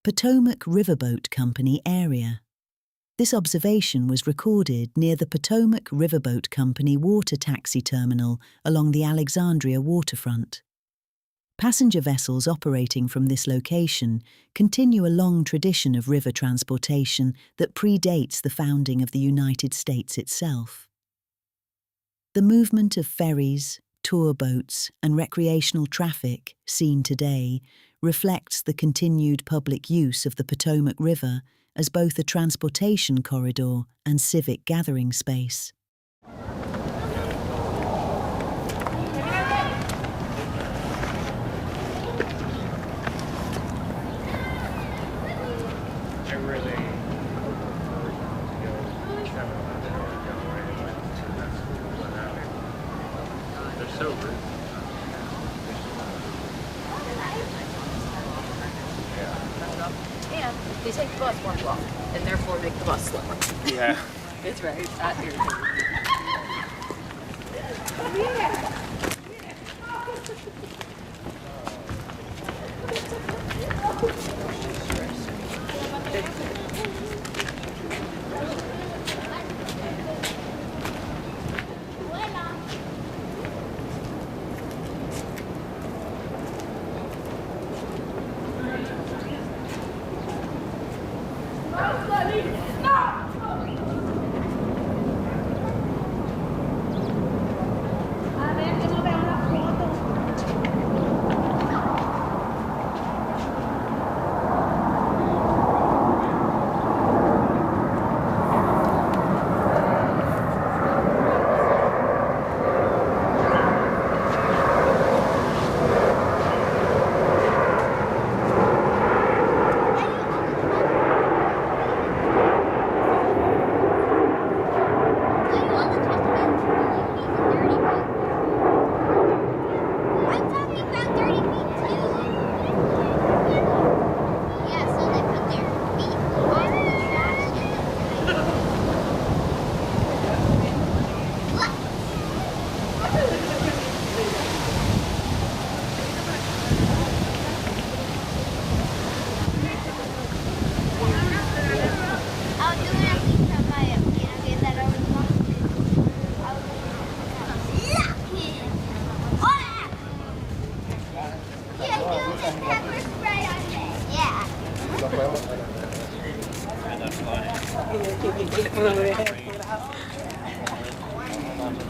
Potomac Riverboat Company area. This observation was recorded near the Potomac Riverboat Company water taxi terminal along the Alexandria waterfront. Passenger vessels operating from this location continue a long tradition of river transportation that predates the founding of the United States itself. The movement of ferries, tour boats, and recreational traffic seen today reflects the continued public use of the Potomac River as both a transportation corridor and civic gathering space. They're so rude. And they take the bus one block, and therefore make the bus slower. Yeah. It's very irritating.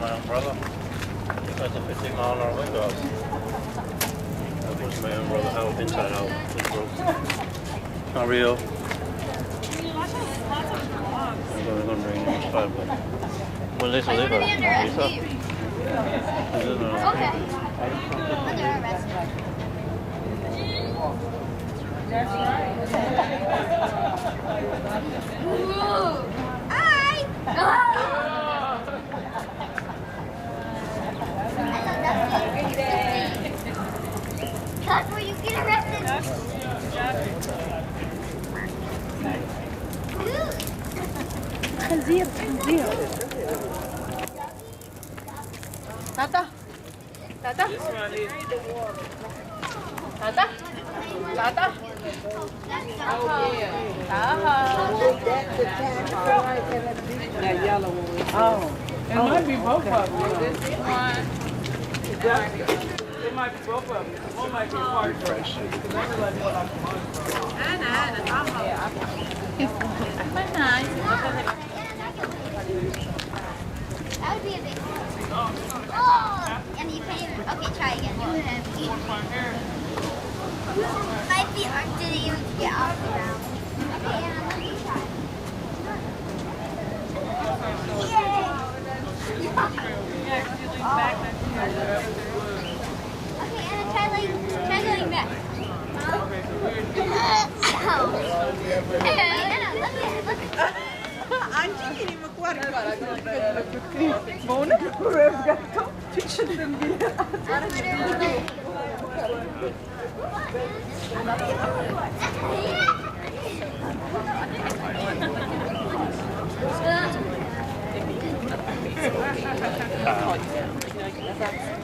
My umbrella. That's a 15-mile-an-hour wind guard. I pushed my umbrella out, inside out. It's broke. Not real. I'm going to bring it inside, but... Well, this will live up. Okay. Under arrest. That's right. That's where you get arrested. خنزير خنزير. Tata. Tata. Tata. Tata. That yellow one. Oh. It might be both of them. This one. It might be both of them. One might be part fresh. Because I realize what I'm That would be a big one. Oh! And you can't even. Okay, try again. My feet didn't even get off the ground. Okay, yeah, let me try. Okay, Anna, try going back. Anna, look at it. Angie hindi magkuhan ka. Mauna ka ko rin gato. Chichen din bile.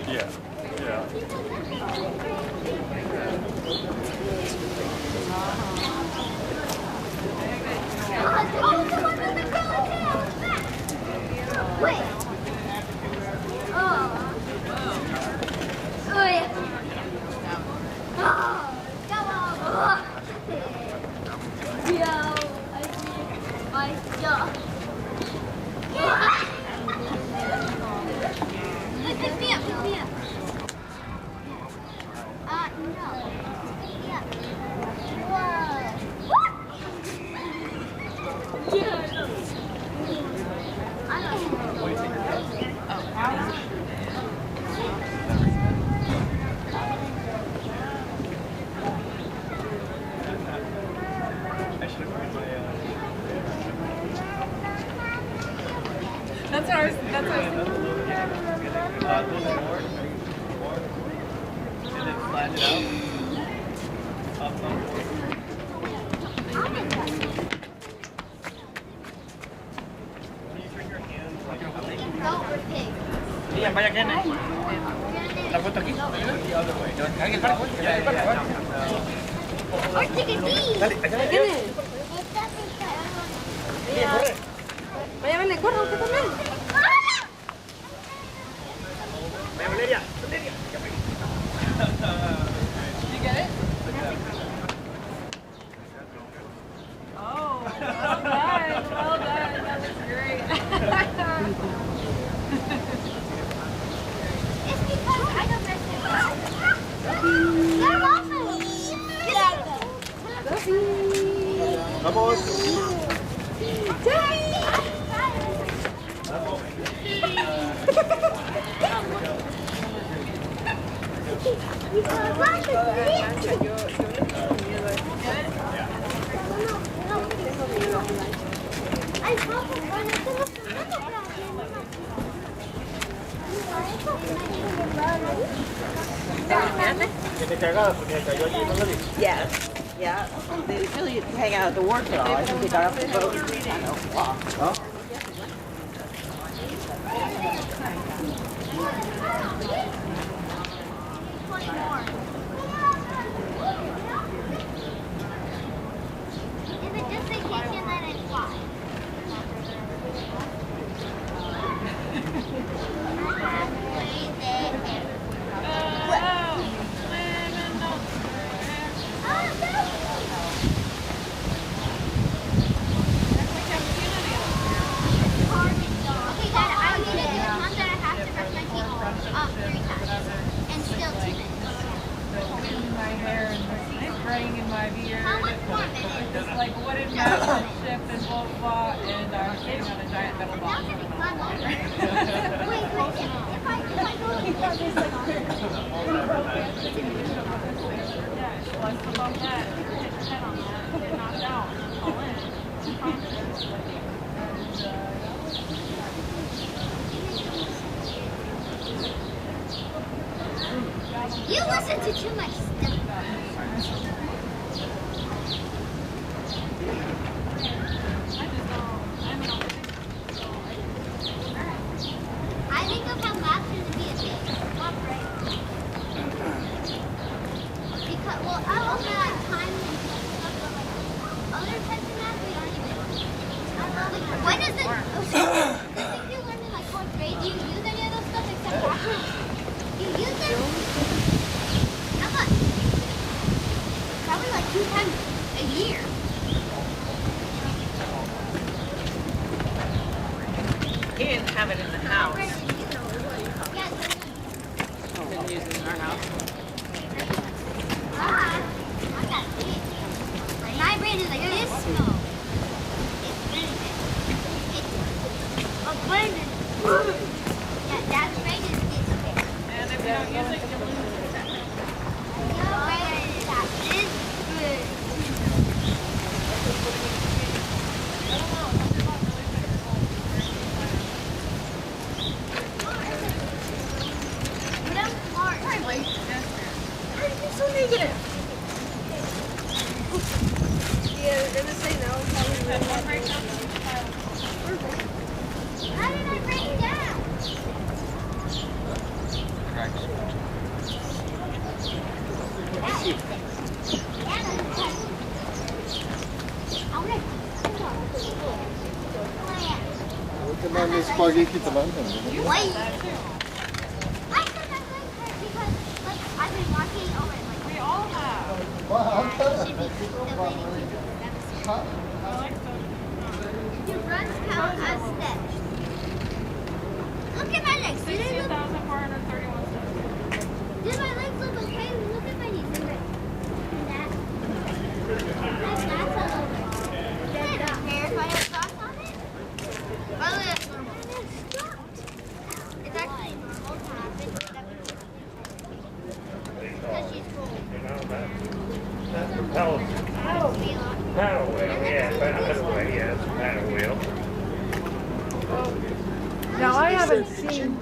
Yeah. Wait. Oh. Oh, yeah. Oh, come on. Yo, I see my jaw. Pick me up, pick me up. No. Yeah. Whoa. What? Yeah. I don't know. That's ours. That's ours. And then flatten it out. Up, up. Goat or pig? Iya, banyak ini. La foto aquí. Alguien para, Or chickadee? Dale, allá. Iya, corre. Vaya, vale, corre usted también. Vaya, Valeria. Valeria. You get it? Oh, well done. Well done. That was great. It's because I don't mess with them. They're awesome. Get out of them. Vamos. Tiene cagada porque me cayó allí, ¿no lo viste? Yeah, yeah. They usually hang out at the wharf though. I think they got off the boat and kind of walked. ¿Ah? Is it just vacation that it's fly? Okay, Dad, I need to do one that I have to brush my teeth 3 times. And still 2 minutes. In my hair and spraying in my beard. How much more minutes? Just like what did master ship and blah blah and I'm sitting on a giant metal Not box. gonna be fun longer. Wait, if I go this like on it. Yeah, plus above that, hit your head on that, get knocked out, fall in. You listen to too much stuff. I think of how maps are to be a big top right. Because, well, I also like time and stuff, but like other types of maps we aren't even. Like, when is the things you learned in like 4th grade? Do you use any of those stuff except backwards? Do you use them? How much? Probably like 2 times a year. He didn't have it in the house. Yeah, Didn't use it in our house. I got it. My brain is like this small. It's really big. It's abundant. Yeah, Dad's brain is this big. And if you don't use it, you lose it. Your brain is that this big. But I'm smart. You're so negative. Yeah, they're gonna say no. How did I break it down? Dad, I want to spaghetti te London. Wait. I said that because, like, I've been watching over it. Like, we all have. Should be the runs count as steps. Look at my legs. Do they look? 2,431 steps. Do my legs look okay? Look at my knees. Look at that. That's a little bit. Does it care if I have socks on it? By the way, that's normal. It's actually normal to happen. Because she's cold. That's propellers. Paddle wheel, yeah, paddle wheel, yeah, it's a paddle wheel. Now I haven't seen.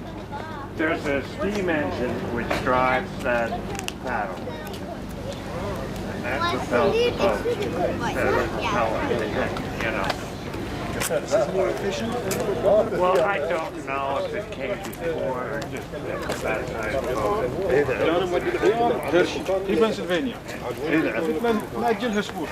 There's a steam engine which drives that paddle. And that propels the boat instead of propelling it, you know. Is this more efficient? Well, I don't know if it came before or just at that time. في بنسلفانيا نأجل أسبوع.